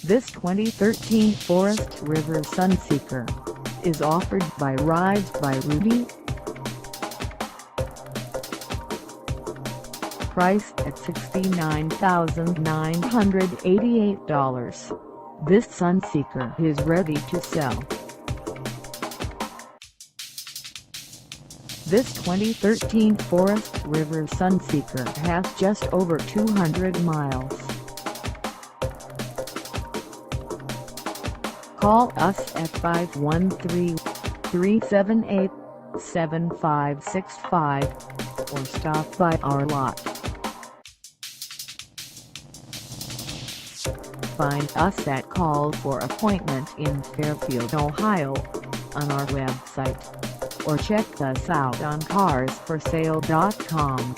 This 2013 Forest River Sunseeker is offered by By Rudi. Priced at $69,988, this Sunseeker is ready to sell. This 2013 Forest River Sunseeker has just over 200 miles. Call us at 513-378-7565 or stop by our lot. Find us at Call for Appointment in Fairfield, Ohio, on our website, or check us out on carsforsale.com.